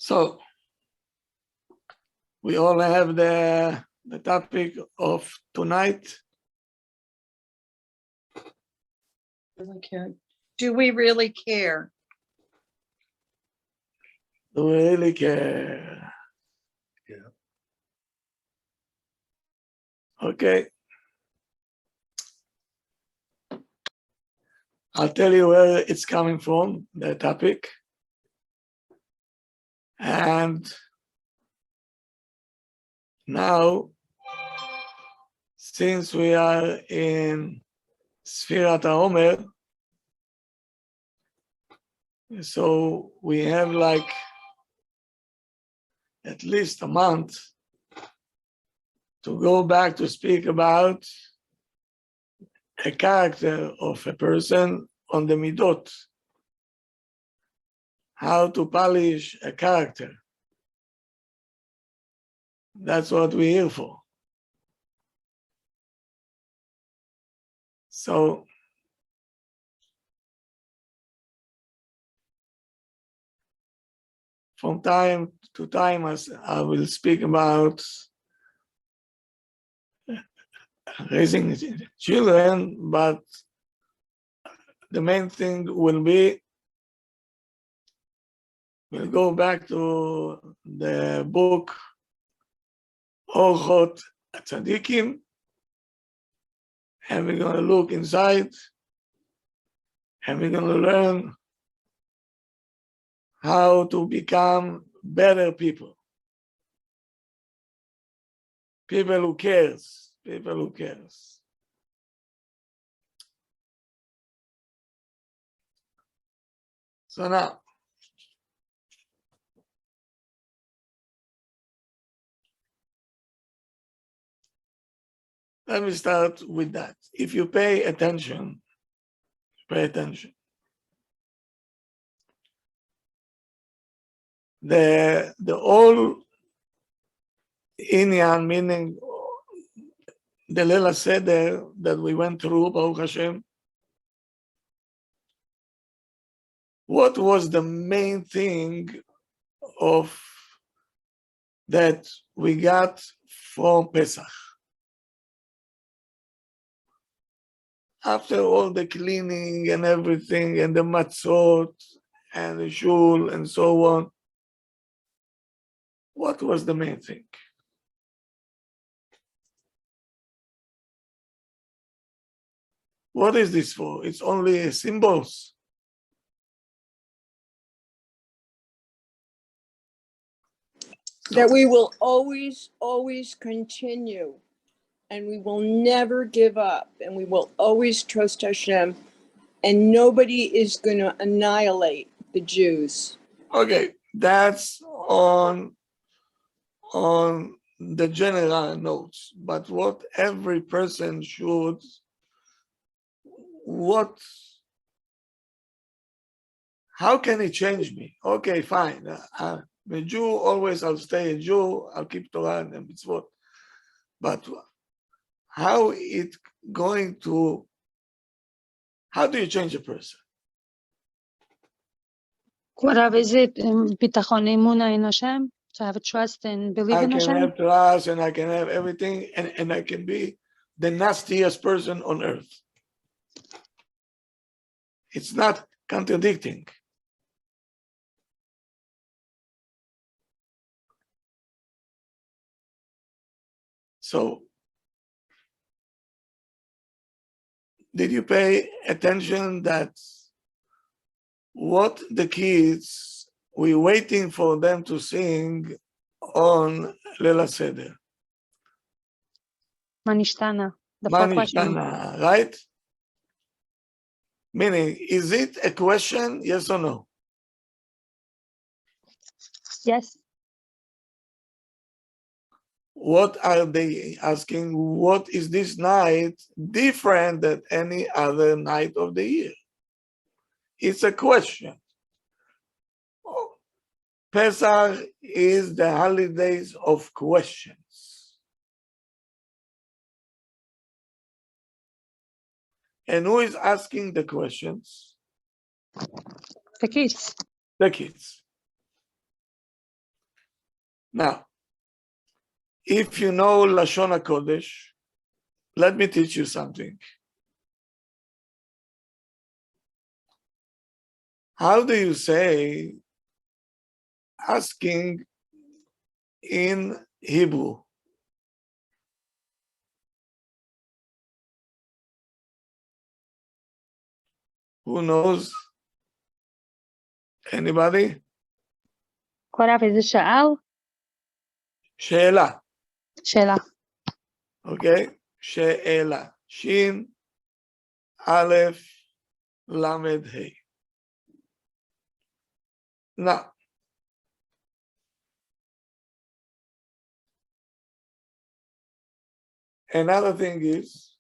So we all have the topic of tonight. Really care. Do we really care? Do we really care? Yeah. Okay. I'll tell you where it's coming from, the topic. And now, since we are in Sfirat HaOmer, so we have like at least a month to go back to speak about a character of a person on the midot, how to polish a character. That's what we're here for. So, from time to time, as I will speak about raising children, but the main thing will be, we'll go back to the book Orchot Tzadikim, and we're going to look inside, and we're going to learn how to become better people. People who cares, people who cares. So now, let me start with that. If you pay attention, pay attention. The whole Inyan, meaning the Leila Seder that we went through, Baruch Hashem, what was the main thing of that we got from Pesach? After all the cleaning and everything, and the matzot, and the shul, and so on, what was the main thing? What is this for? It's only symbols. That we will always, always continue, and we will never give up, and we will always trust Hashem, and nobody is going to annihilate the Jews. Okay, that's on the general notes, but what every person should, how can it change me? Okay, fine. I'm a Jew, always I'll stay a Jew, I'll keep Torah and mitzvot. But how do you change a person? What is it? Bitachon emuna in Hashem? To have a trust and believe in Hashem? I can have trust and I can have everything, and I can be the nastiest person on earth. It's not contradicting. So, did you pay attention that what the kids, we're waiting for them to sing on Leila Seder? Manishtana. The four questions. Manishana, right? Meaning, is it a question, yes or no? Yes. What are they asking? What is this night different than any other night of the year? It's a question. Pesach is the holidays of questions. And who is asking the questions? The kids. The kids. Now, if you know Lashon HaKodesh, let me teach you something. How do you say asking in Hebrew? Who knows? Anybody? קורא איזה שאל? שאלה. שאלה. Okay? שאלה. שין, א', למד, ה'. Now, another thing is,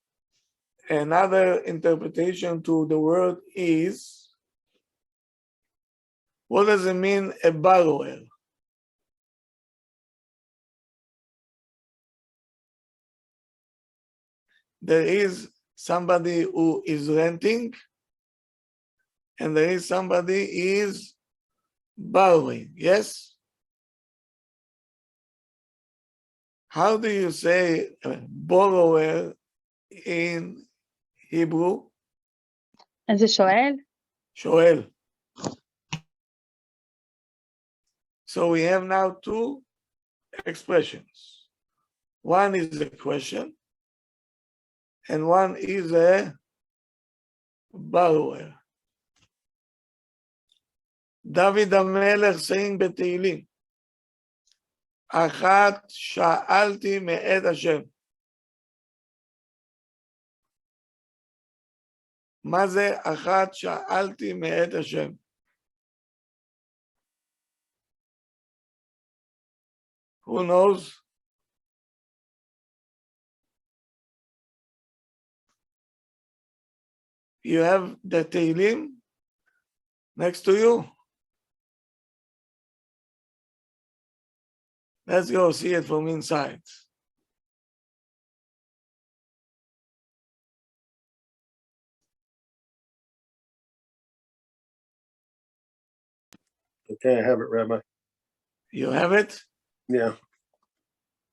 another interpretation to the word is, what does it mean, a borrower? There is somebody who is renting, and there is somebody is borrowing, yes? How do you say borrower in Hebrew? איזה שואל? שואל. So we have now two expressions. One is a question, and one is a borrower. David HaMelech saying בתהילים, אחת שאלתי מאת השם. מה זה אחת שאלתי מאת השם? Who knows? You have the Tehillim next to you? Let's go see it from inside. Okay, I have it, Rabbi. You have it? Yeah.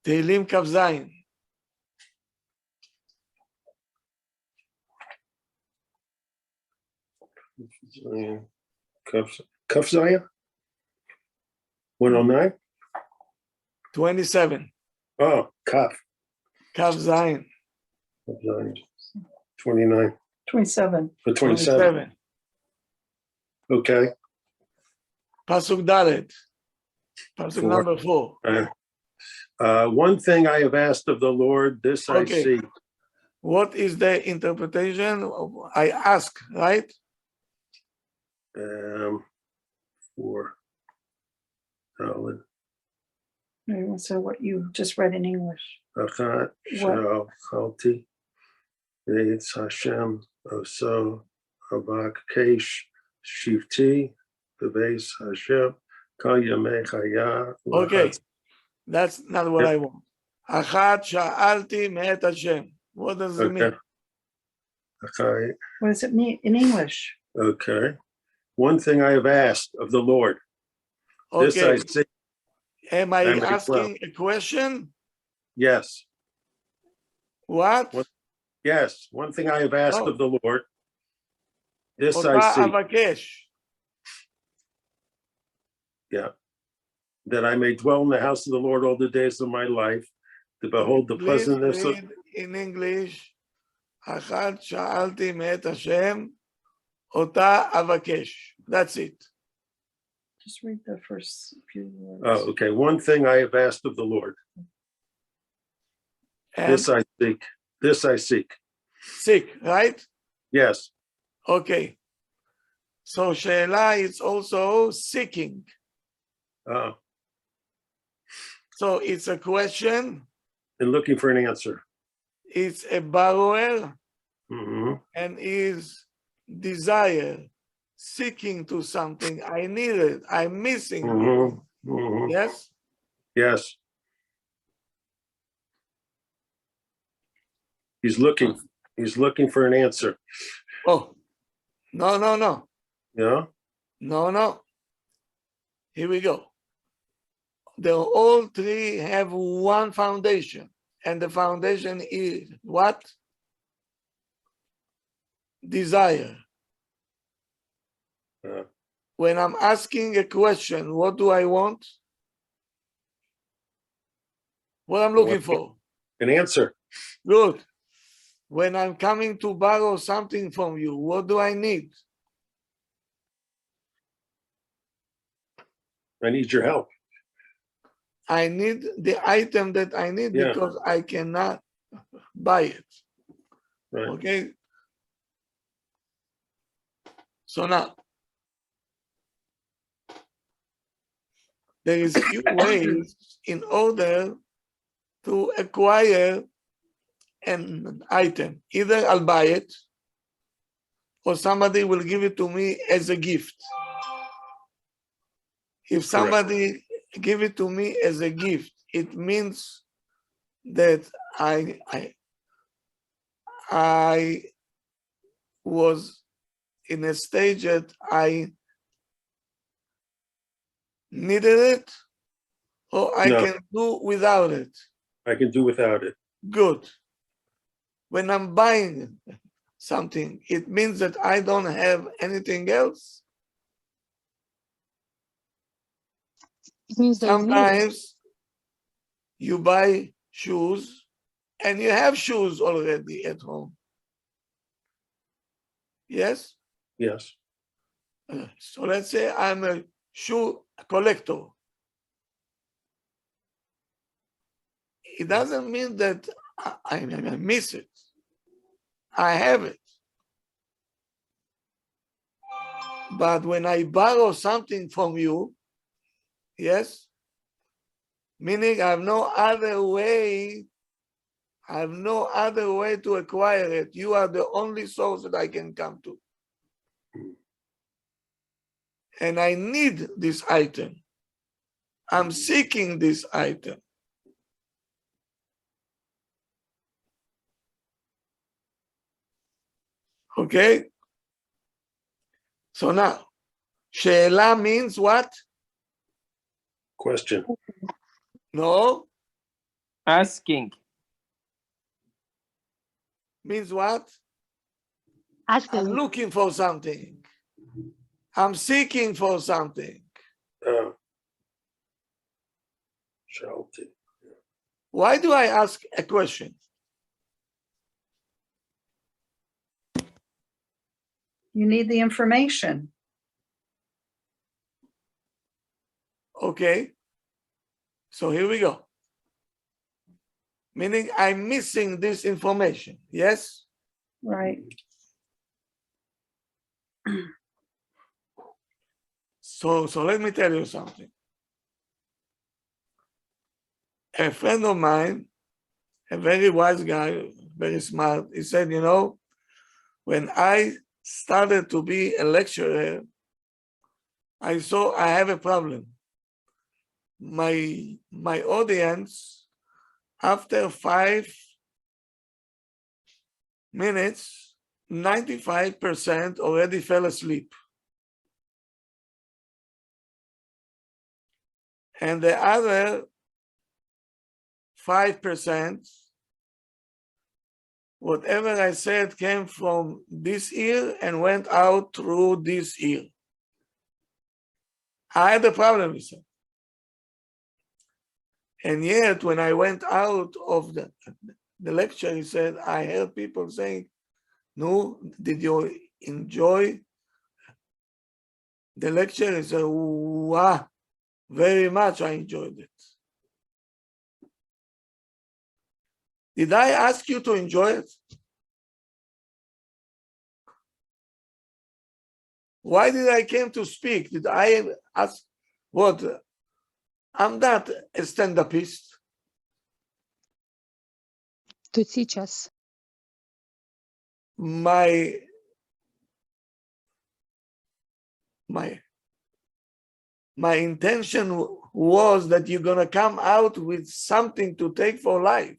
Tehillim Kaf Zayin. Kaf Zion? 109? 27. Oh, Kaf. Kaf Zayin. Kaf Zion. 29. 27. Or 27. Okay. Pasuk Dalet. Pasuk Four. number 4. One thing I have asked of the Lord, this I Okay. seek. What is the interpretation? I ask, right? 4. Solid. So what you just read in English. Achat shal chalti ve'etz Hashem oso avakesh shivti bebeis Hashem kol yamei chaya. Okay, that's not what I want. Achat sha'alti me'et Hashem. What does it mean? Okay. What does it mean in English? Okay. One thing I have asked of the Lord. This I Okay, say. am I Am I asking a question? Yes. What? Yes. One thing I have asked Oh. of the Lord. This Ota I see. avakesh. Yeah. That I may dwell in the house of the Lord all the days of my life, to behold the Please pleasantness of. read in English. Achat sha'alti me'et Hashem, ota avakesh. That's it. Just read the first few words. Oh, okay. One thing I have asked of the Lord. And This I seek. This I seek. seek, right? Yes. Okay. So she'ela is also seeking. And So it's a question. looking for an answer. It's a borrower Mhm. and is desire, seeking to something. I need it. I'm missing it. Mhm. Mhm. Yes? Yes. He's looking. He's looking for an answer. Oh, no. Yeah. No. Here we go. the all three have one foundation, and the foundation is what? Desire. When I'm asking a question, what do I want? What I'm looking for? An answer. Good. When I'm coming to borrow something from you, what do I need? I need your help. I need the item that I need Yeah. because I cannot buy it. Right. Okay? So now, there is few ways in order to acquire an item. Either I'll buy it, or somebody will give it to me as a gift. If somebody give it to me as a gift, it means that I was in a stage that I needed it, or I can do without it. I can do without it. Good. When I'm buying something, it means that I don't have anything else. It means that Sometimes you buy shoes and you have shoes already at home. Yes? Yes. So let's say I'm a shoe collector. It doesn't mean that I miss it. I have it. But when I borrow something from you, yes, meaning I have no other way to acquire it. You are the only source that I can come to. And I need this item. I'm seeking this item. Okay? So now, She'ela means what? Question. No? Asking. Means what? asking. I'm looking for something. I'm seeking for something. Shouting. Why do I ask a question? You need the information. Okay. So here we go. Meaning I'm missing this information. Yes? Right. So let me tell you something. A friend of mine, a very wise guy, very smart, he said, you know, when I started to be a lecturer, I saw I have a problem. My audience, after 5 minutes, 95% already fell asleep. And the other 5%, whatever I said came from this ear and went out through this ear. I had a problem, he said. And yet, when I went out of the lecture, he said, I heard people saying, no, did you enjoy the lecture? He said, wow, very much I enjoyed it. Did I ask you to enjoy it? Why did I came to speak? Did I ask what? I'm not a stand-upist. To teach us. My intention was that you're gonna come out with something to take for life.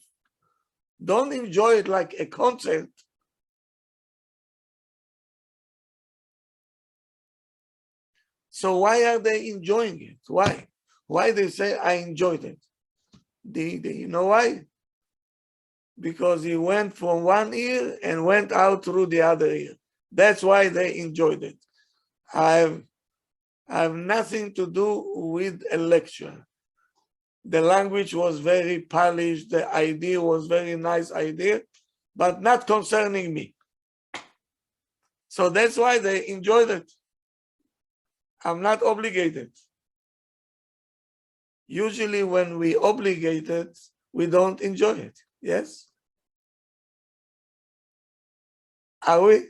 Don't enjoy it like a concert. So why are they enjoying it? Why? Why they say I enjoyed it? You know why? Because he went from one ear and went out through the other ear. That's why they enjoyed it. I have nothing to do with a lecture. The language was very polished. The idea was very nice idea, but not concerning me. So that's why they enjoyed it. I'm not obligated. Usually when we obligated, we don't enjoy it. Yes? Are we?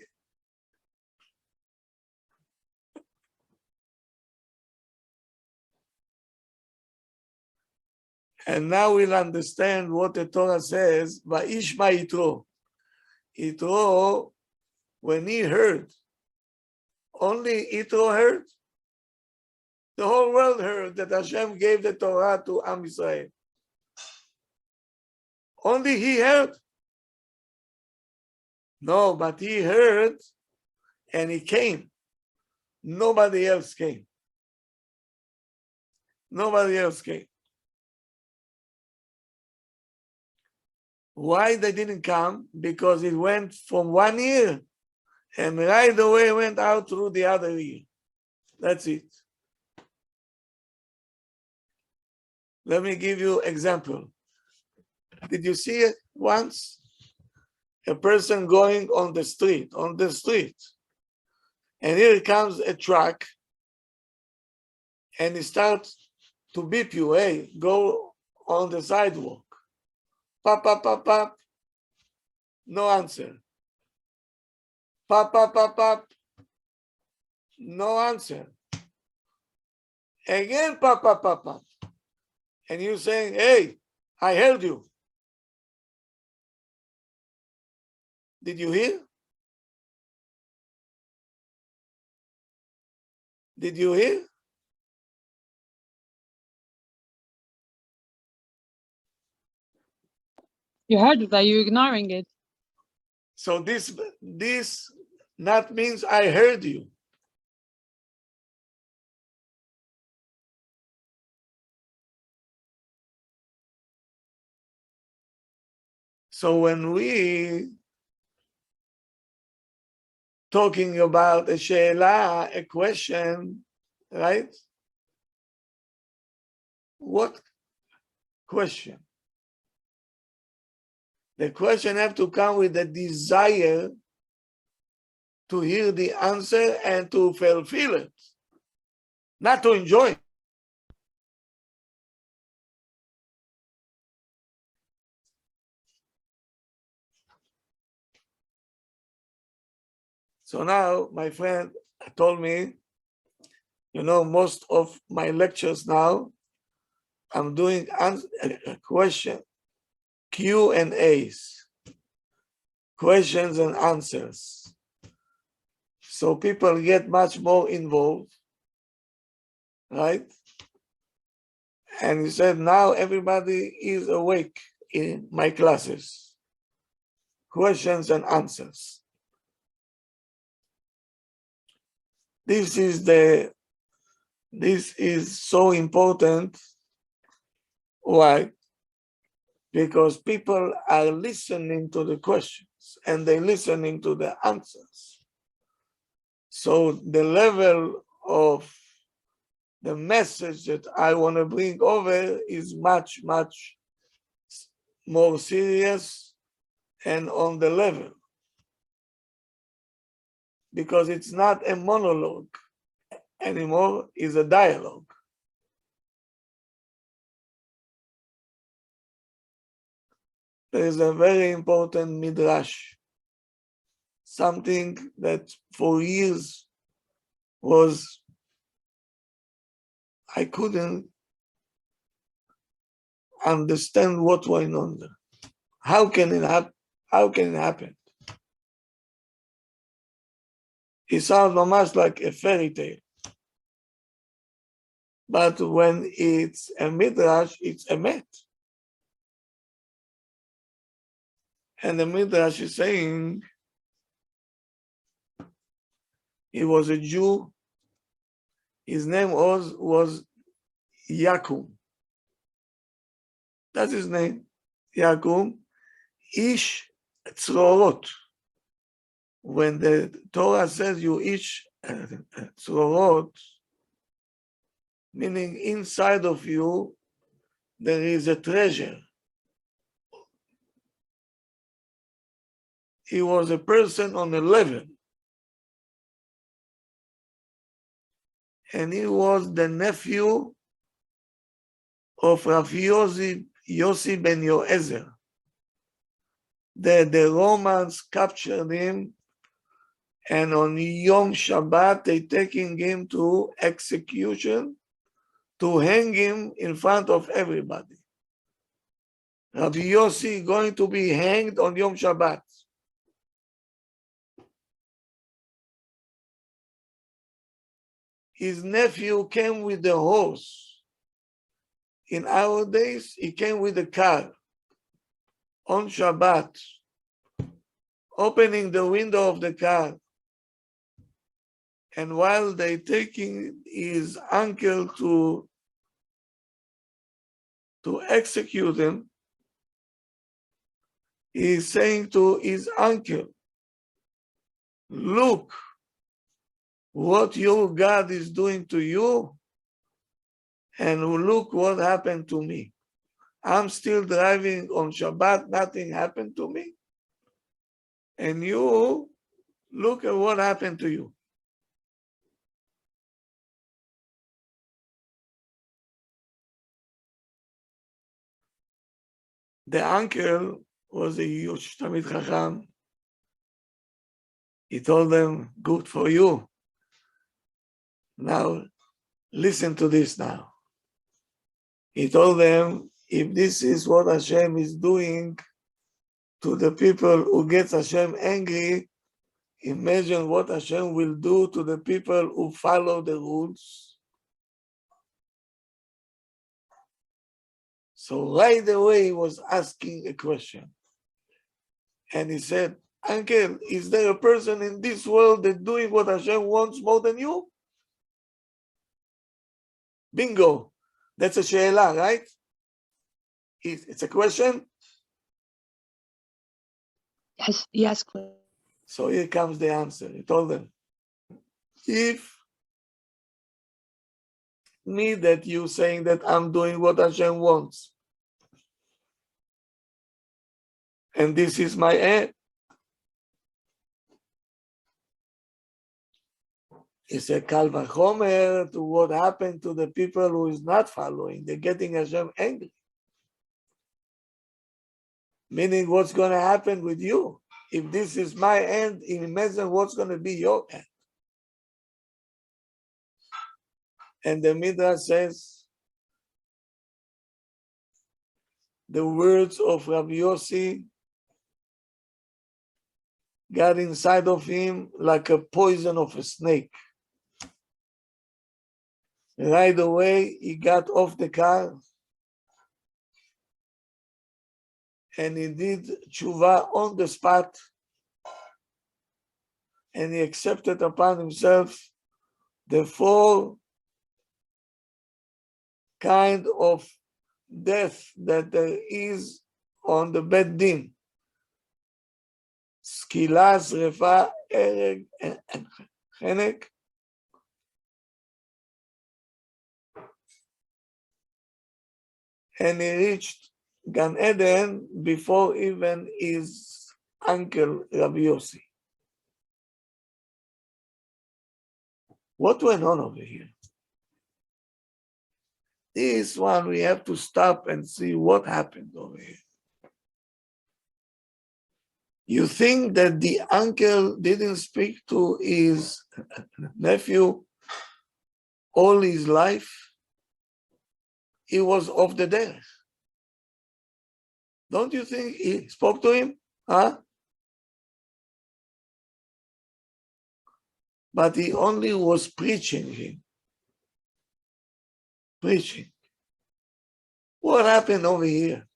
And now we'll understand what the Torah says, Va'ishma Yitro. Yitro, when he heard, only Yitro heard. The whole world heard that Hashem gave the Torah to Am Israel. Only he heard. No, but he heard and he came. Nobody else came. Nobody else came. Why they didn't come? Because it went from one ear and right away went out through the other ear. That's it. Let me give you an example. Did you see it once? A person going on the street, and here comes a truck, and he starts to beep you, hey, go on the sidewalk. Pop, pop, pop, pop. No answer. Pop, pop, pop, pop. No answer. Again, pop, pop, pop, pop. And you saying, hey, I heard you. Did you hear? Did you hear? You heard it, are you ignoring it? So this not means I heard you. So when we talking about a she'ela, a question, right? What question? The question have to come with the desire to hear the answer and to fulfill it, not to enjoy it. So now my friend told me, you know, most of my lectures now, I'm doing a question, Q&As, questions and answers. So people get much more involved, right? And he said, now everybody is awake in my classes. Questions and answers. This is so important. Why? Because people are listening to the questions and they're listening to the answers. So the level of the message that I want to bring over is much, much more serious and on the level. Because it's not a monologue anymore, it's a dialogue. There is a very important midrash, something that for years was, I couldn't understand what went on there. How can it happen? How can it happen? It sounds almost like a fairy tale. But when it's a midrash, it's a met. And the midrash is saying he was a Jew. His name was Yakum. That's his name. Yakum. Ish tzrorot. When the Torah says you ish tzrorot, meaning inside of you there is a treasure. He was a person on a level. And he was the nephew of Rav Yossi ben Yoezer. The Romans captured him, and on Yom Shabbat they taking him to execution, to hang him in front of everybody. Rabbi Yossi going to be hanged on Yom Shabbat. His nephew came with the horse. In our days, he came with a car on Shabbat, opening the window of the car. And while they taking his uncle to execute him, he's saying to his uncle, look what your God is doing to you, and look what happened to me. I'm still driving on Shabbat, nothing happened to me. And you, look at what happened to you. The uncle was a huge Talmid Chacham. He told them, good for you. Now, listen to this now. He told them, if this is what Hashem is doing to the people who get Hashem angry, imagine what Hashem will do to the people who follow the rules. So right away he was asking a question. And he said, Uncle, is there a person in this world that doing what Hashem wants more than you? Bingo. That's a she'ela, right? It's a question. Yes. So here comes the answer. He told them, if me that you saying that I'm doing what Hashem wants, and this is my end, he said, Kal vachomer to what happened to the people who is not following. They're getting Hashem angry. Meaning what's going to happen with you? If this is my end, imagine what's going to be your end. And the Midrash says, the words of Rabbi Yossi got inside of him like a poison of a snake. Right away, he got off the car and he did tshuva on the spot, and he accepted upon himself the 4 kind of death that there is on the Beit Din. Skila, Srefa, Ereg, and Chenek. And he reached Gan Eden before even his uncle Rabbi Yossi. What went on over here? This one we have to stop and see what happened over here. You think that the uncle didn't speak to his nephew all his life? He was off the derech. Don't you think he spoke to him? Huh? But he only was preaching him. Preaching. What happened over here?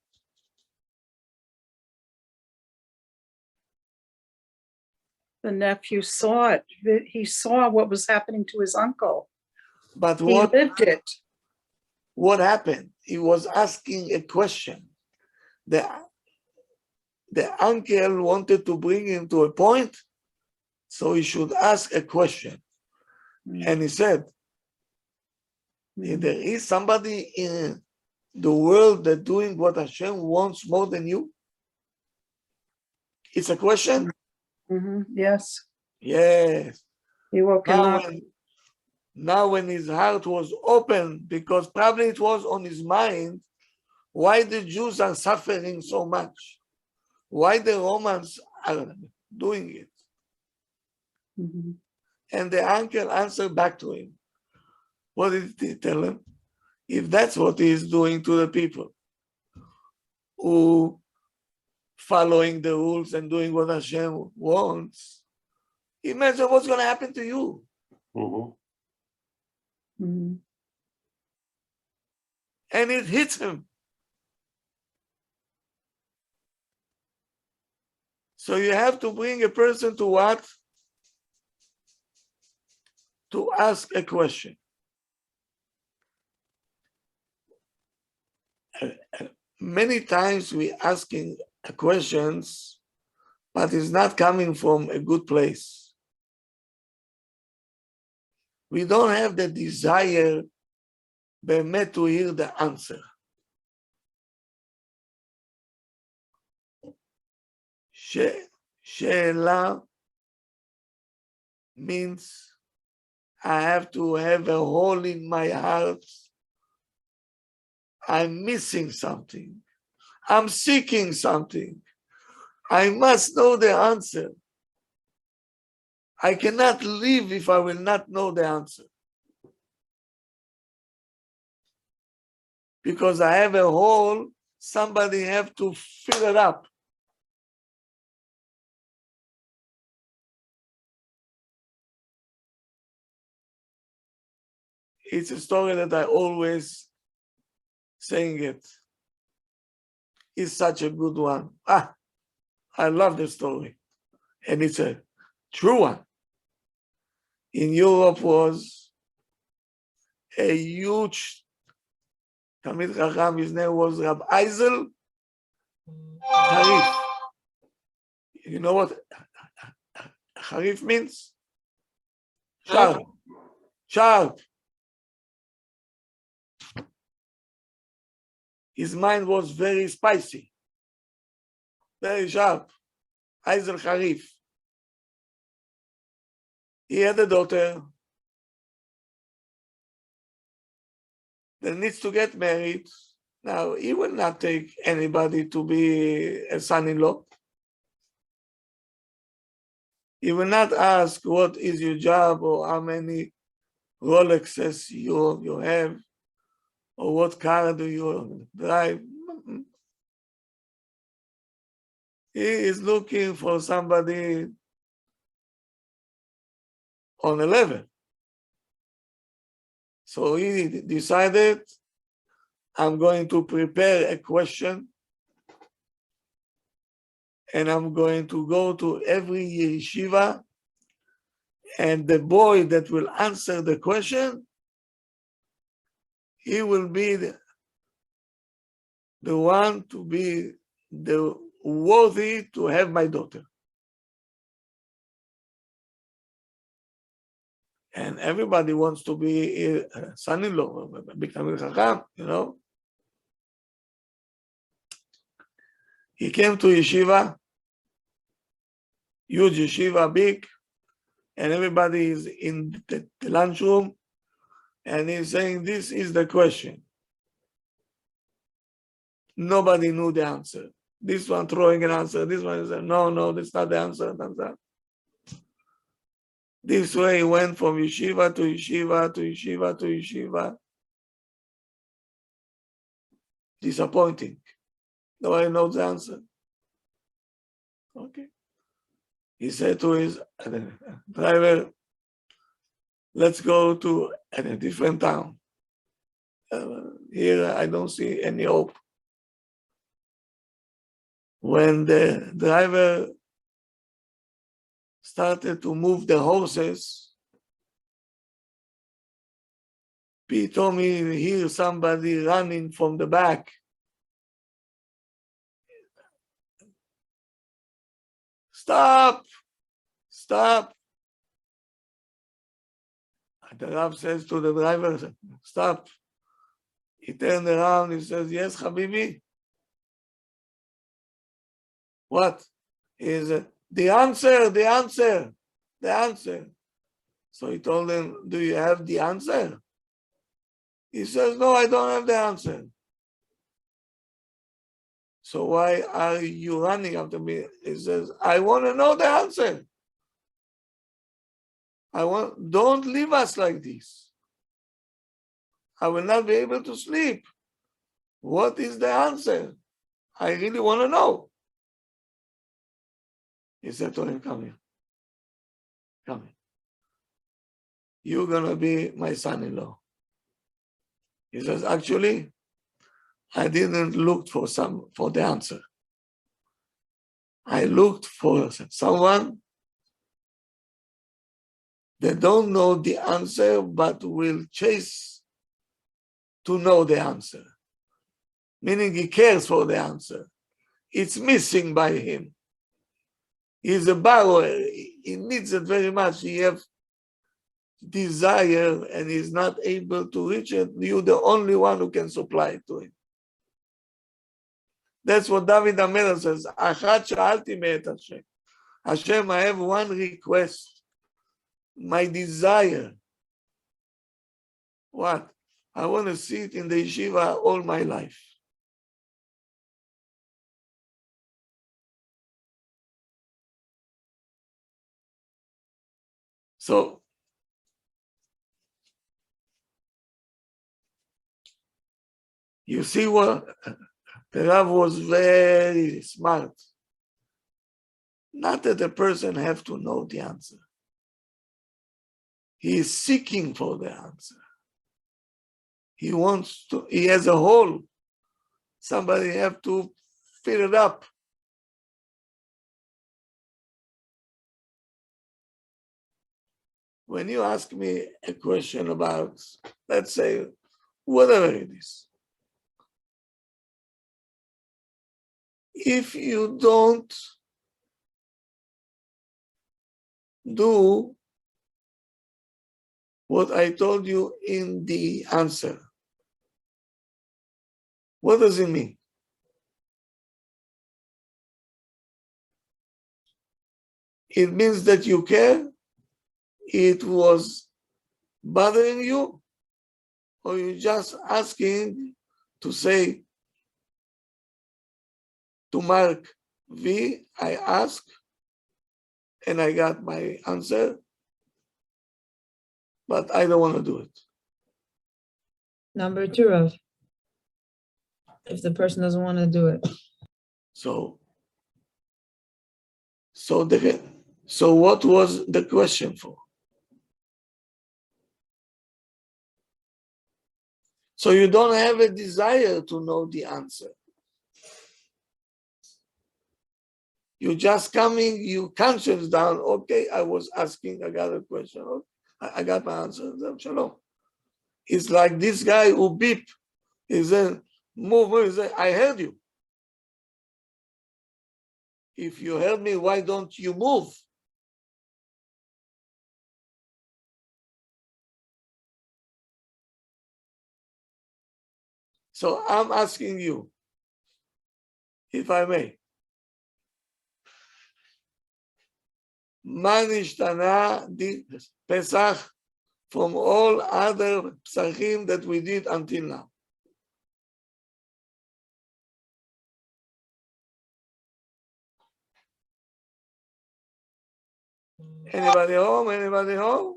The nephew saw it. He saw what was happening to his uncle. But He lived it. what happened? He was asking a question. The uncle wanted to bring him to a point, so he should ask a question. And he said, if there is somebody in the world that doing what Hashem wants more than you? It's a question? Yes, Yes. he woke him up. Now when his heart was open, because probably it was on his mind, why the Jews are suffering so much? Why the Romans are doing it? And the uncle answered back to him. What did he tell him? If that's what he is doing to the people who following the rules and doing what Hashem wants, imagine what's going to happen to you. And it hits him. So you have to bring a person to what? To ask a question. Many times we asking questions, but it's not coming from a good place. We don't have the desire באמת to hear the answer. She'ela means I have to have a hole in my heart. I'm missing something. I'm seeking something. I must know the answer. I cannot live if I will not know the answer. Because I have a hole, somebody have to fill it up. It's a story that I always saying it. It's such a good one. I love the story. And it's a true one. In Europe was a huge Talmid Chacham, his name was Rabbi Harif. You know what Harif means? Sharp. Sharp. His mind was very spicy, very sharp. Eisel Harif. He had a daughter that needs to get married. Now, he will not take anybody to be a son-in-law. He will not ask what is your job or how many Rolexes you have or what car do you drive. He is looking for somebody on a level. So he decided, I'm going to prepare a question and I'm going to go to every yeshiva, and the boy that will answer the question, he will be the one to be the worthy to have my daughter. And everybody wants to be a son-in-law, big Talmid Chacham, you know. He came to yeshiva, huge yeshiva, big, and everybody is in the lunchroom, and he's saying, this is the question. Nobody knew the answer. This one throwing an answer, this one is, no, that's not the answer. That's that. This way he went from yeshiva to yeshiva to yeshiva to yeshiva. Disappointing. Nobody knows the answer. Okay. He said to his driver, let's go to a different town. Here I don't see any hope. When the driver started to move the horses, pתאום he hear somebody running from the back. Stop! Stop! The Rab says to the driver, stop. He turned around, he says, yes, Habibi. What? He said, the answer. So he told him, do you have the answer? He says, no, I don't have the answer. So why are you running after me? He says, I want to know the answer. Don't leave us like this. I will not be able to sleep. What is the answer? I really want to know. He said to him, come here. Come here. You're going to be my son-in-law. He says, actually, I didn't look for the answer. I looked for someone that don't know the answer, but will chase to know the answer. Meaning he cares for the answer. It's missing by him. He's a borrower. He needs it very much. He has desire and he's not able to reach it. You're the only one who can supply it to him. That's what David HaMelech says. Achat sha'alti me'et Hashem. Hashem, I have one request. My desire. What? I want to sit in the yeshiva all my life. So, you see what the Rav was very smart. Not that the person have to know the answer. He is seeking for the answer. He wants to, he has a hole. Somebody have to fill it up. When you ask me a question about, let's say, whatever it is, if you don't do what I told you in the answer, what does it mean? It means that you care, it was bothering you, or you're just asking to say, to mark V, I ask, and I got my answer, but I don't want to do it. Number two, Rav. If the person doesn't want to do it. So what was the question for? So you don't have a desire to know the answer. You're just coming, you conscience down, okay, I was asking, I got a question, okay, I got my answer, shalom. It's like this guy who beep, he said, move, he said, I heard you. If you heard me, why don't you move? So I'm asking you, if I may, מה נשתנה Pesach from all other Pesachim that we did until now? Anybody home? Anybody home?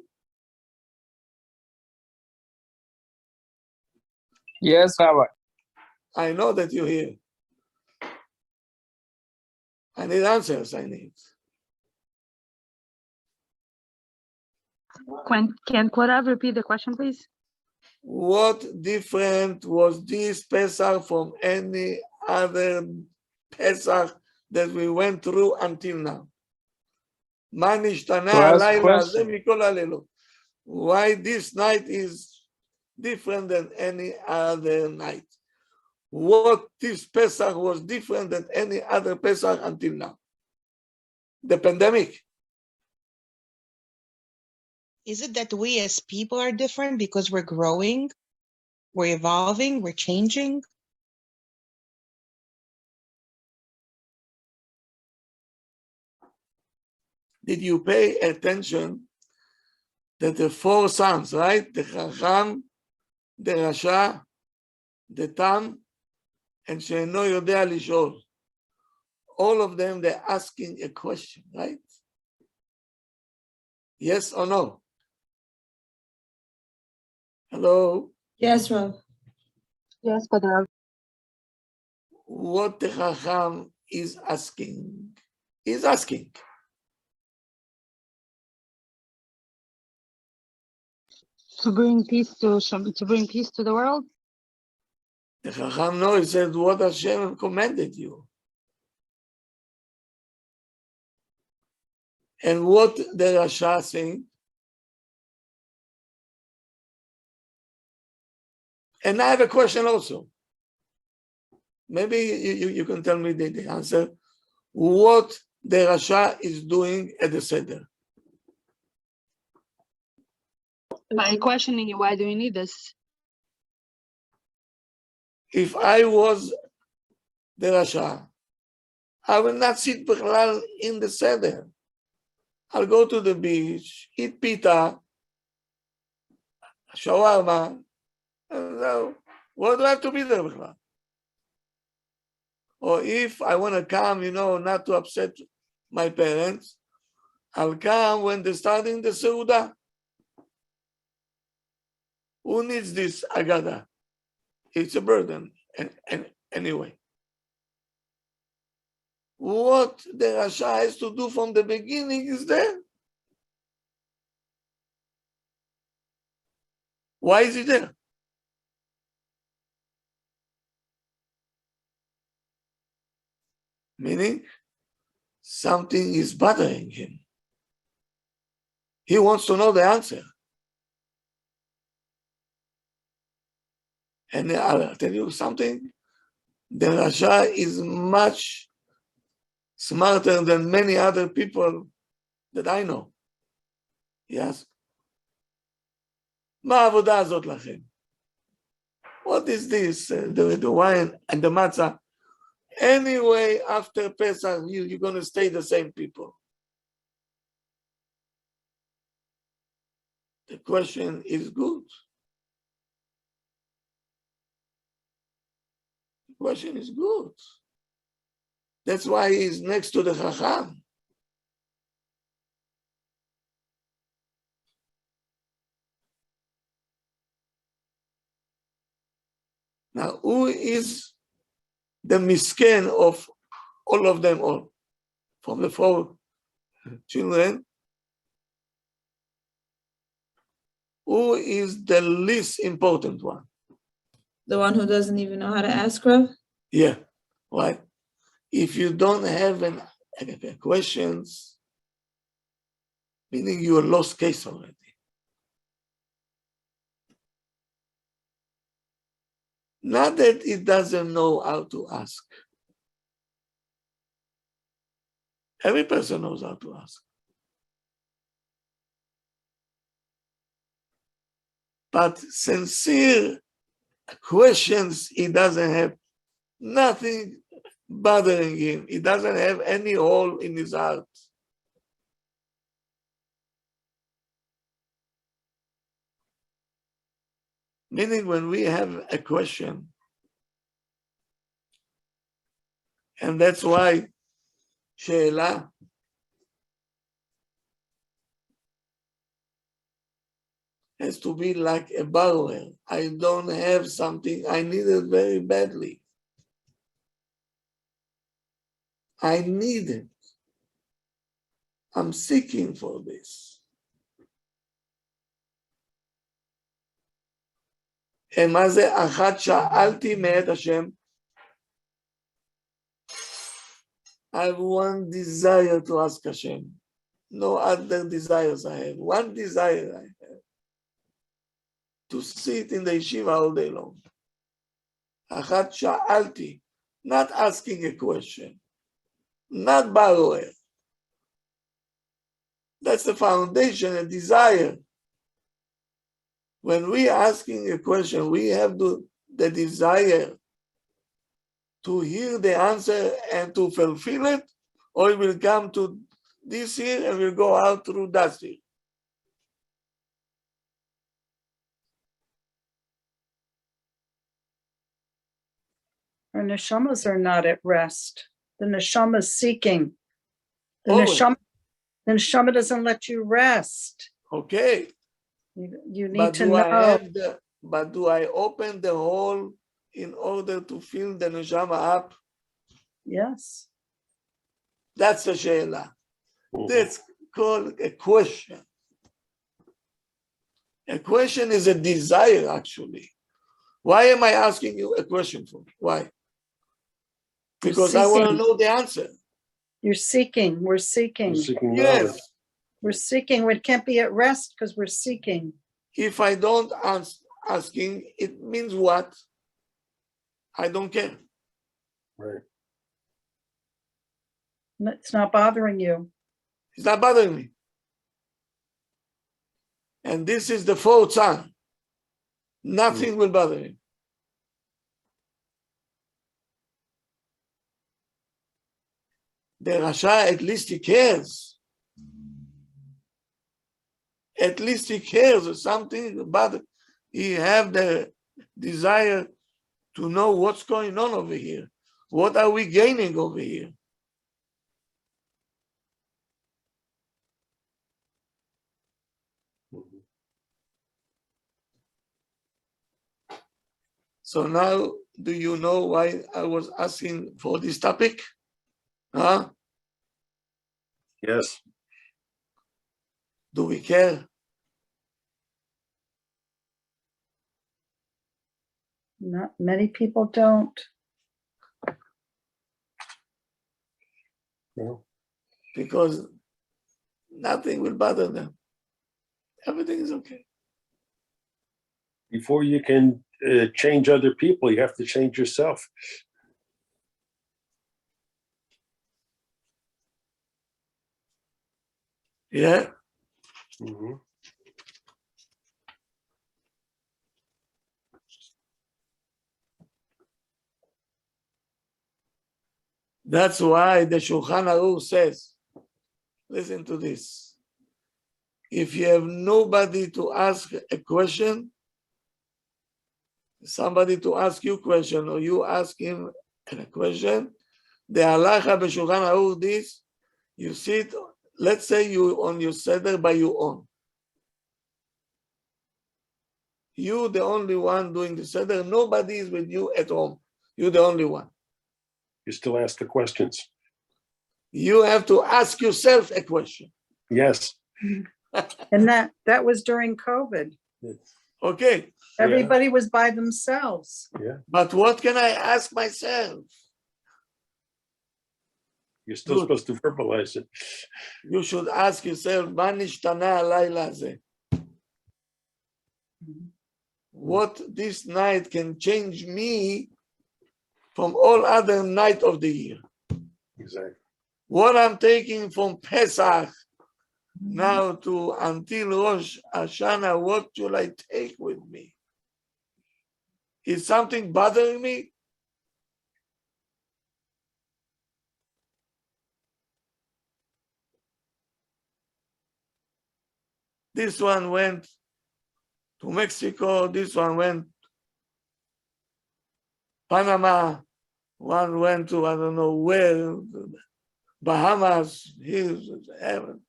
Yes, Rabbi. I know that you're here. I need answers, I need. Can Korav repeat the question, please? What different was this Pesach from any other Pesach that we went through until now? מה נשתנה הלילה הזה מכל הלילות? Why this night is different than any other night? What this Pesach was different than any other Pesach until now? The pandemic. Is it that we as people are different because we're growing, we're evolving, we're changing? Did you pay attention that the four sons, right? The Chacham, the Rasha, the Tam, and She'eno Yodea Lishol. All of them, they're asking a question, right? Yes or no? Hello? Yes, Rav. Yes, but Rav. What the Chacham is asking? He's asking. To bring peace to the world. The Chacham knows, he said, what Hashem commanded you. And what the Rasha saying? And I have a question also. Maybe you can tell me the answer. What the Rasha is doing at the Seder? By questioning you, why do you need this? If I was the Rasha, I will not sit Bichlal in the Seder. I'll go to the beach, eat pita, shawarma. What do I have to be there, Bichlal? Or if I want to come, not to upset my parents, I'll come when they're starting the Seudah. Who needs this agada? It's a burden. And anyway, what the Rasha has to do from the beginning is there. Why is he there? Meaning, something is bothering him. He wants to know the answer. And I'll tell you something, the Rasha is much smarter than many other people that I know. Yes. מה העבודה הזאת לכם? What is this? The wine and the matzah. Anyway, after Pesach, you're going to stay the same people. The question is good. The question is good. That's why he's next to the Chacham. Now, who is the misken of all of them all? From the four children, who is the least important one? The one who doesn't even know how to ask, Rav? Yeah, right. If you don't have questions, meaning you're a lost case already. Not that it doesn't know how to ask. Every person knows how to ask. But sincere questions, he doesn't have nothing bothering him. He doesn't have any hole in his heart. Meaning when we have a question, and that's why She'ela has to be like a borrower. I don't have something, I need it very badly. I need it. I'm seeking for this. מה זה אחת שאלתי מאת השם? I have one desire to ask Hashem. No other desires I have. One desire I have. to sit in the yeshiva all day long. אחת שאלתי, not asking a question, not borrower. That's the foundation, a desire. When we are asking a question, we have the desire to hear the answer and to fulfill it, or it will come to this year and will go out through that year. Our neshamas are not at rest. The neshama is seeking. The Always. neshama doesn't let you rest. Okay, You need but to do know. I have but do I open the hole in order to fill the neshama up? Yes. That's the she'ela. Mhm. That's called a question. A question is a desire, actually. Why am I asking you a question for? Why? Because I want to seeking. know the answer. You're seeking. We're seeking. Seeking knowledge. Yes. We're seeking. We can't be at rest because we're seeking. If I don't asking, it means what? I don't care. Right. It's not bothering you. It's not bothering me. And this is the fourth sign. Nothing will bother him. The Rasha, at least he cares. At least he cares of something about it. He have the desire to know what's going on over here. What are we gaining over here? So now, do you know why I was asking for this topic? Huh? Yes. Do we care? Not many people don't. No. Because nothing will bother them. Everything is okay. Before you can change other people, you have to change yourself. Yeah. Mhm. That's why the Shulchan Aruch says, listen to this. If you have nobody to ask a question, somebody to ask you a question, or you ask him a question, the halacha b'Shulchan Aruch this, you sit, let's say you on your seder by your own. You the only one doing the seder, nobody is with you at home. You're the only one. You still ask the questions. You have to ask yourself a question. Yes. And that was during COVID. Okay, Everybody was by themselves. Yeah. but what can I ask myself? You're still Good. supposed to verbalize it. You should ask yourself, "Ma nishtana halayla hazeh?" What this night can change me from all other night of the year? Exactly. What I'm taking from Pesach now to until Rosh Hashanah, what should I take with me? Is something bothering me? This one went to Mexico, this one went Panama, one went to I don't know where, Bahamas, here's heaven.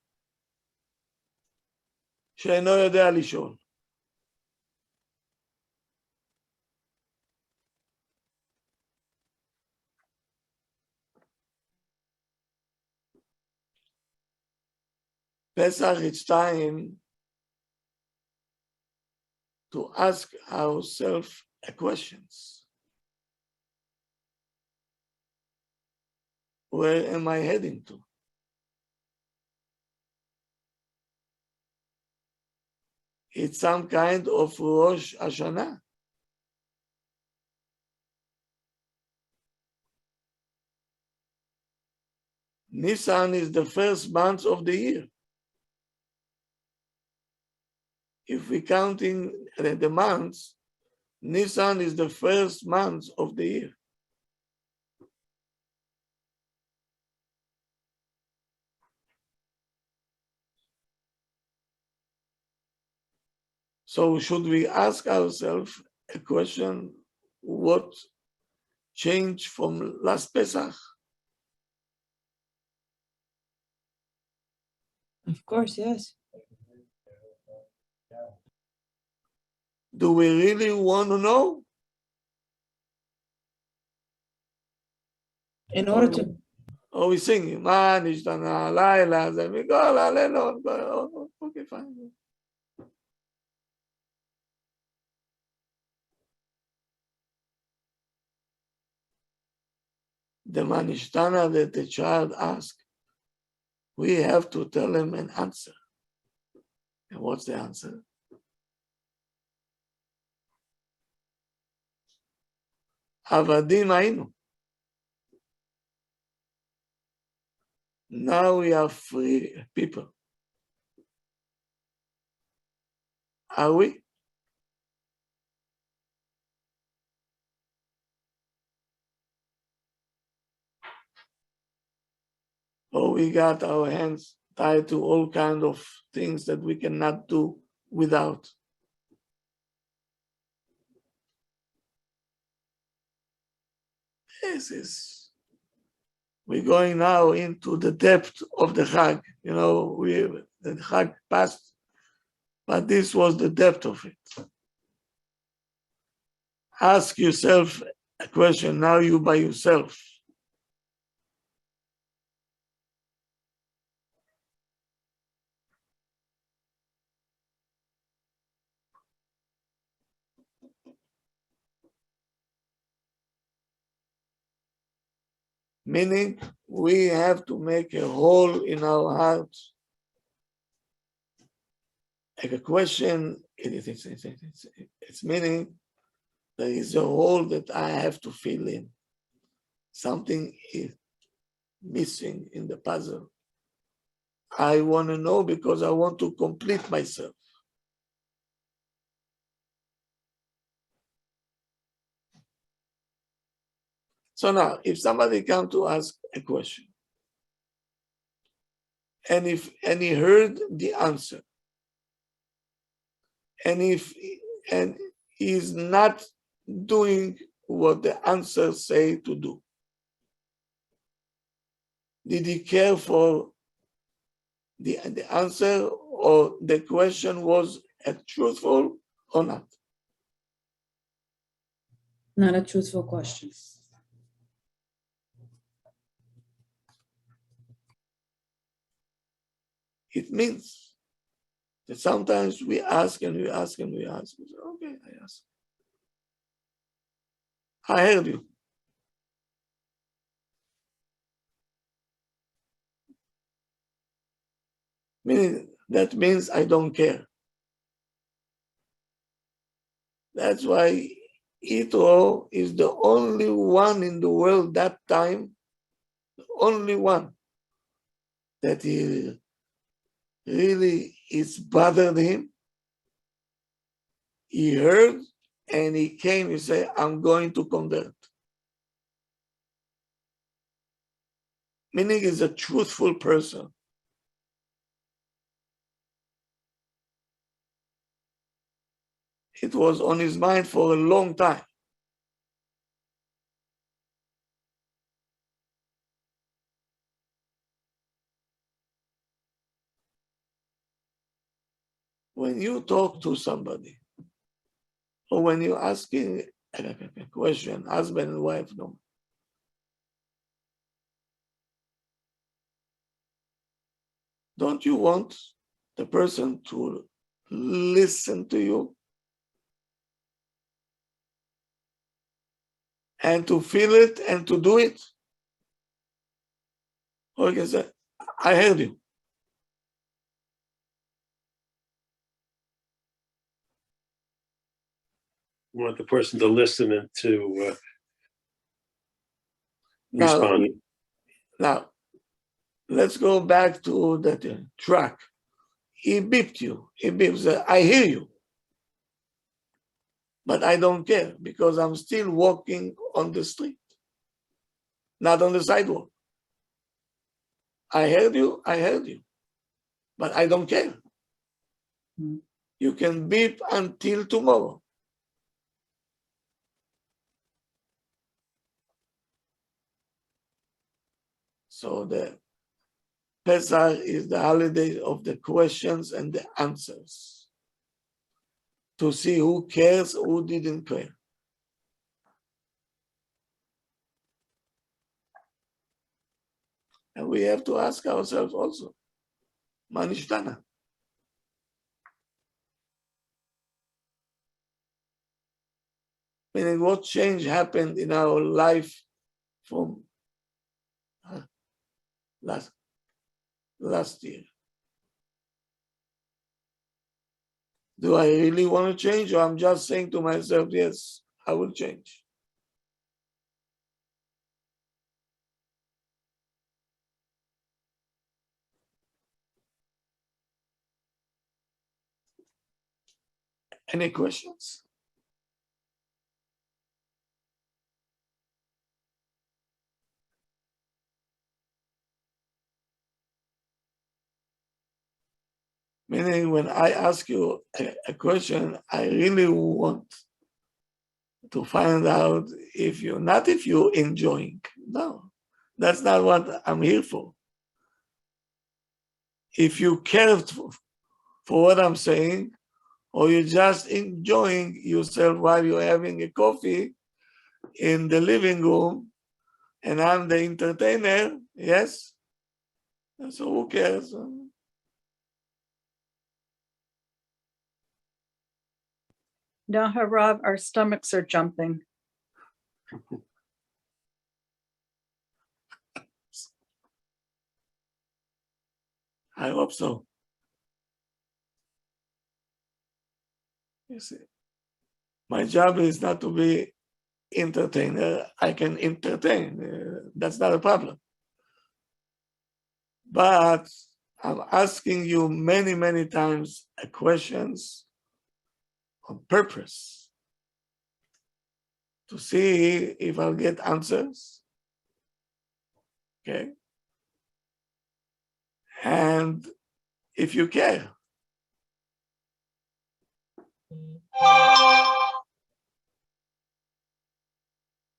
שאינו יודע לשאול. Pesach, it's time to ask ourselves questions. Where am I heading to? It's some kind of Rosh Hashanah. Nisan is the first month of the year. If we counting the months, Nisan is the first month of the year. So should we ask ourselves a question, what changed from last Pesach? Of course, yes. Do we really want to know? In order to, Or we sing, "Ma nishtana laila ze mikol halelot." Okay, fine. The manishtana that the child asks, we have to tell him an answer. And what's the answer? Avadim ainu. Now we are free people. Are we? Or we got our hands tied to all kinds of things that we cannot do without. We're going now into the depth of the Chag. You know, the Chag passed, but this was the depth of it. Ask yourself a question, now you by yourself. Meaning, we have to make a hole in our hearts. Like a question, it's meaning there is a hole that I have to fill in. Something is missing in the puzzle. I want to know because I want to complete myself. So now, if somebody comes to ask a question, and he heard the answer, and he's not doing what the answer say to do, did he care for the answer, or the question was truthful or not? not a truthful question. It means that sometimes we ask and we ask and we ask. We say, okay, I ask. I heard you. Meaning, that means I don't care. That's why Yitro is the only one in the world that time, the only one that he really is bothered him. He heard and he came, he said, I'm going to convert. Meaning he's a truthful person. It was on his mind for a long time. When you talk to somebody, or when you're asking a question, husband and wife, no. Don't you want the person to listen to you and to feel it and to do it? Or you can say, I heard you. want the person to listen and to Now, respond. now, let's go back to the truck. He beeped you. He beeps. I hear you. But I don't care because I'm still walking on the street, not on the sidewalk. I heard you. But I don't care. Mm. You can beep until tomorrow. So the Pesach is the holiday of the questions and the answers, to see who cares, who didn't care. And we have to ask ourselves also, Manishtana. Meaning, what change happened in our life from last year? Do I really want to change, or I'm just saying to myself, yes, I will change? Any questions? Meaning, when I ask you a question, I really want to find out if you're not if you're enjoying. No, that's not what I'm here for. If you cared for what I'm saying, or you're just enjoying yourself while you're having a coffee in the living room and I'm the entertainer, yes? So who cares? Now, Harav, our stomachs are jumping. I hope so. You see, my job is not to be entertainer. I can entertain. That's not a problem. But I'm asking you many, many times questions on purpose to see if I'll get answers. Okay. And if you care.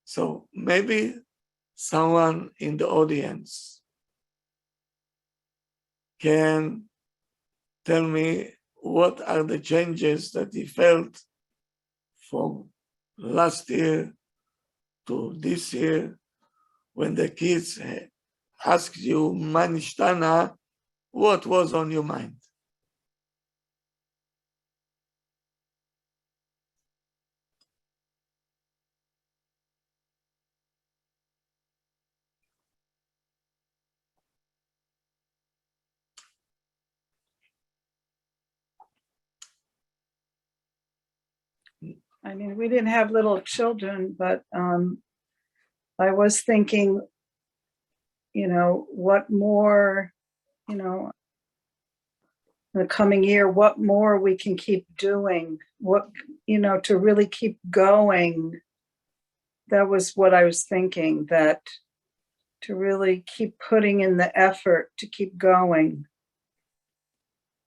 So maybe someone in the audience can tell me what are the changes that he felt from last year to this year when the kids asked you, Manishtana, what was on your mind? I mean, we didn't have little children, but I was thinking, what more, in the coming year, what more we can keep doing, what, to really keep going. That was what I was thinking, that to really keep putting in the effort to keep going.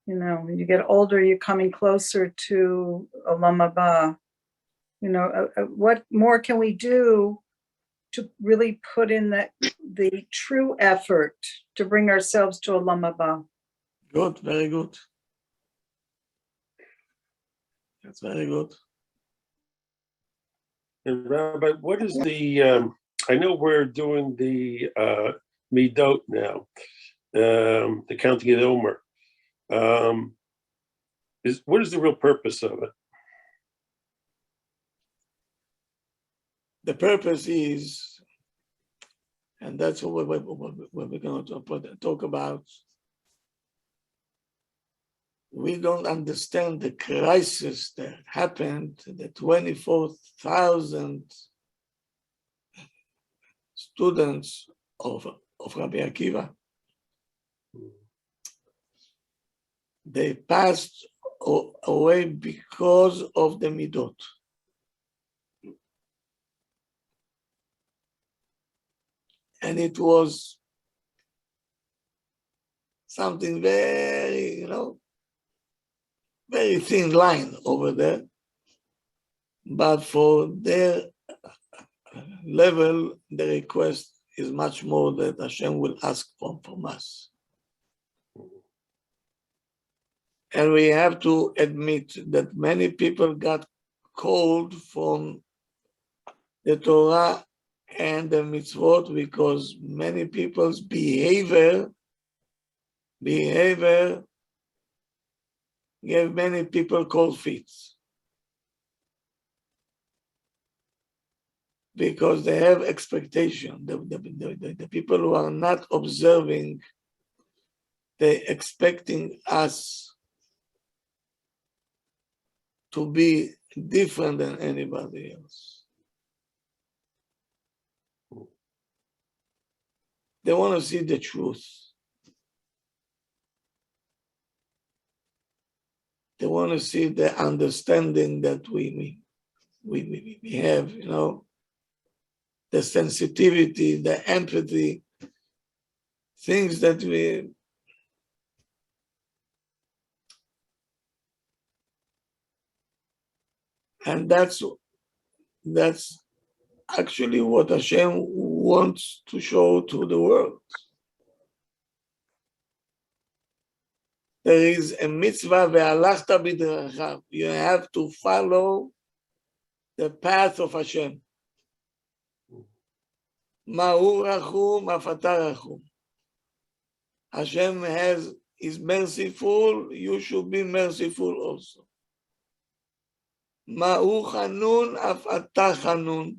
When you get older, you're coming closer to Olam Haba. What more can we do to really put in the true effort to bring ourselves to Olam Haba? Good, very good. That's very good. And Rabbi, what is I know we're doing the Midot now, the counting of the Omer. What is the real purpose of it? The purpose is, and that's what we're going to talk about, we don't understand the crisis that happened, the 24,000 students of Rabbi Akiva. They passed away because of the midot. And it was something very, very thin line over there. But for their level, the request is much more that Hashem will ask from us. And we have to admit that many people got cold from the Torah and the mitzvot because many people's behavior gave many people cold feet. Because they have expectation. The people who are not observing, they're expecting us to be different than anybody else. They want to see the truth. They want to see the understanding that we have, the sensitivity, the empathy, things that we and that's actually what Hashem wants to show to the world. There is a mitzvah ve'alachta b'derachav. You have to follow the path of Hashem. Ma'u rachum afata rachum. Hashem is merciful, you should be merciful also. Ma'u chanun afata chanun.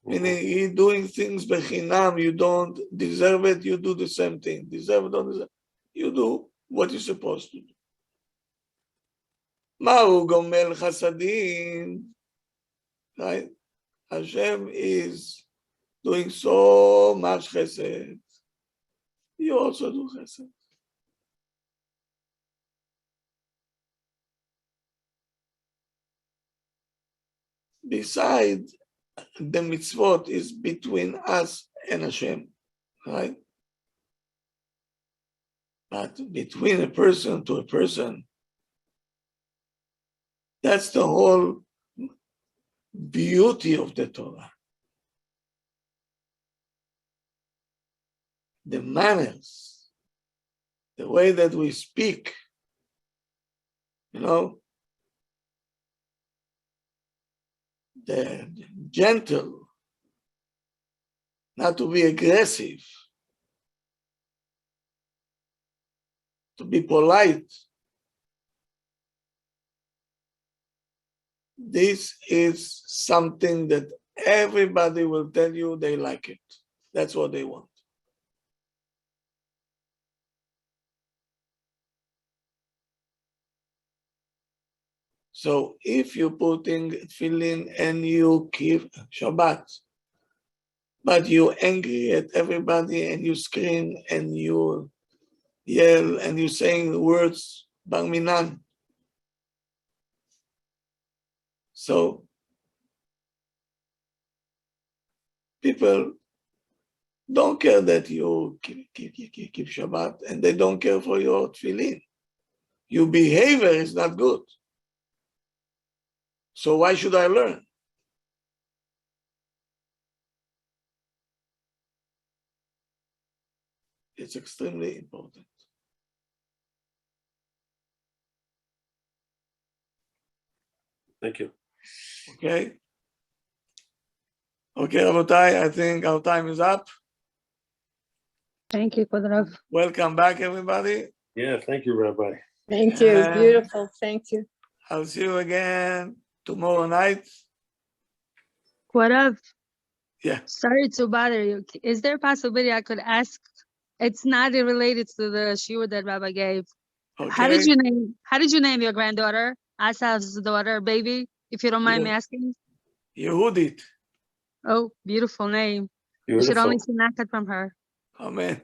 Meaning, he's doing things bechinam, you don't deserve it, you do the same thing. Deserve it, don't deserve it. You do what you're supposed to do. Ma'u gomel chasadim. Right? Hashem is doing so much chesed. You also do chesed. Besides, the mitzvot is between us and Hashem, right? But between a person to a person, that's the whole beauty of the Torah. The manners, the way that we speak, the gentle, not to be aggressive, to be polite. This is something that everybody will tell you they like it. That's what they want. So if you're putting tefillin and you keep Shabbat, but you're angry at everybody and you scream and you yell and you're saying words, bang minan. So people don't care that you keep Shabbat and they don't care for your tefillin. Your behavior is not good. So why should I learn? It's extremely important. Thank you. Okay. Okay, Rabotai, I think our time is up. Thank you, Kod Rav. Welcome back, everybody. Yeah, thank you, Rabbi. Thank you. And Beautiful. Thank you. I'll see you again tomorrow night. Kod Rav, Yeah. sorry to bother you. Is there a possibility I could ask? It's not related to the shiur that Rabbi gave. How did Okay. you name your granddaughter? Asaf's daughter, baby, if you don't mind me asking? Yehudit. Oh, beautiful name. You should Beautiful. only see Nakat from her. Amen.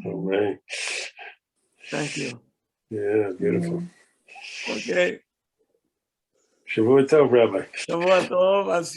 All right. Thank you. Yeah, beautiful. Okay. Shavua Tov, Rabbi. Shavua Tov. I'll see